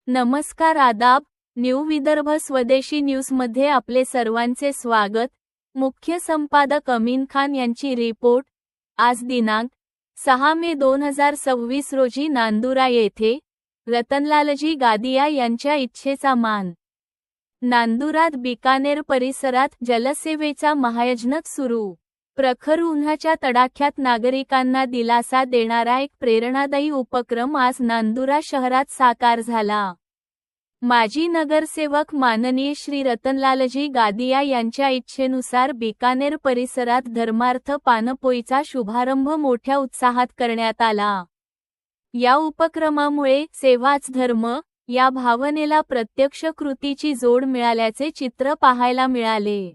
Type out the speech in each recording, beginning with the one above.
नमस्कार आदाब, न्यू विदर्भ स्वदेशी न्यूजमध्ये आपले सर्वांचे स्वागत। मुख्य संपादक अमीन खान यांची रिपोर्ट। आज दिनांक 6 मे 2026 रोजी नांदुरा येथे रतनलालजी गादिया यांच्या इच्छेचा मान। नांदुरात बिकानेर परिसरात जलसेवेचा महायज्ञ सुरू। प्रखर उन्हाच्या तडाख्यात नागरिकांना दिलासा देणारा एक प्रेरणादायी उपक्रम आज नांदुरा शहरात साकार झाला। माजी नगरसेवक माननीय श्री रतनलालजी गादिया यांच्या इच्छेनुसार बिकानेर परिसरात धर्मार्थ पानपोईचा शुभारंभ मोठ्या उत्साहात करण्यात आला। या उपक्रमामुळे सेवाच धर्म या भावनेला प्रत्यक्ष कृतीची जोड मिळाल्याचे चित्र पाहायला मिळाले।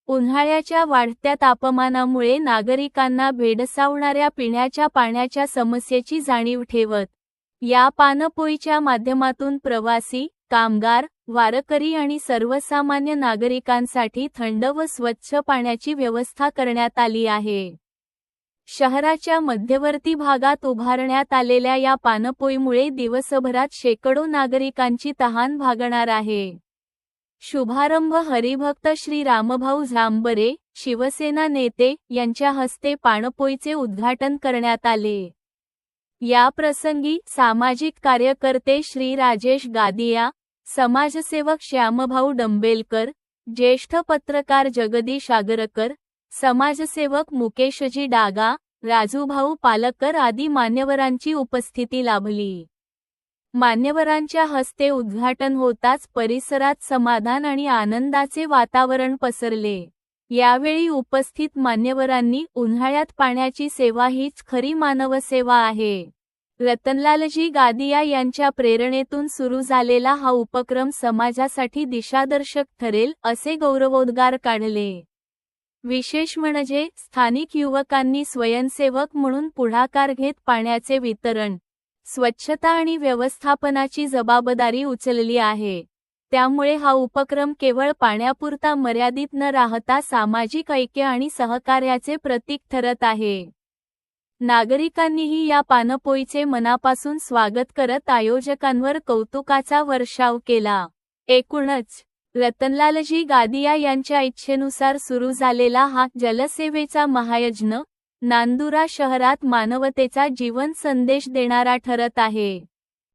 उन्हाळ्याच्या वाढत्या तापमानामुळे नागरिकांना भेडसावणाऱ्या पिण्याच्या पाण्याच्या समस्येची जाणीव ठेवत या पानपोईच्या माध्यमातून प्रवासी, कामगार, वारकरी आणि सर्वसामान्य नागरिकांसाठी थंड व स्वच्छ पाण्याची व्यवस्था करण्यात आली आहे। शहराच्या मध्यवर्ती भागात उभारण्यात आलेल्या या पानपोईमुळे दिवसभरात शेकडो नागरिकांची तहान भागणार आहे। शुभारंभ हरिभक्त श्री रामभाऊ झांबरे, शिवसेना नेते यांच्या हस्ते पानपोईचे उद्घाटन करण्यात आले। या प्रसंगी सामाजिक कार्यकर्ते श्री राजेश गादिया, समाजसेवक श्यामभाऊ डंबेलकर, ज्येष्ठ पत्रकार जगदीश आगरकर, समाजसेवक मुकेशजी डागा, राजूभाऊ पालकर आदी मान्यवरांची उपस्थिती लाभली। मान्यवरांच्या हस्ते उद्घाटन होताच परिसरात समाधान आणि आनंदाचे वातावरण पसरले। यावेळी उपस्थित मान्यवरांनी उन्हाळ्यात पाण्याची सेवा हीच खरी मानवसेवा आहे। रतनलालजी गादिया यांच्या प्रेरणेतून सुरू झालेला हा उपक्रम समाजासाठी दिशादर्शक ठरेल असे गौरवोद्गार काढले। विशेष म्हणजे स्थानिक युवकांनी स्वयंसेवक म्हणून पुढाकार घेत पाण्याचे वितरण, स्वच्छता आणि व्यवस्थापनाची जबाबदारी उचलली आहे। त्यामुळे हा उपक्रम केवळ पाण्यापुरता मर्यादित न राहता सामाजिक ऐक्य आणि सहकार्याचे प्रतीक ठरत आहे। नागरिकांनीही या पानपोईचे मनापासून स्वागत करत आयोजकांवर कौतुकाचा वर्षाव केला। एकूणच रतनलालजी गादिया यांच्या इच्छेनुसार सुरू झालेला हा जलसेवेचा महायज्ञ नांदुरा शहरात मानवतेचा जीवन संदेश देणारा ठरत आहे।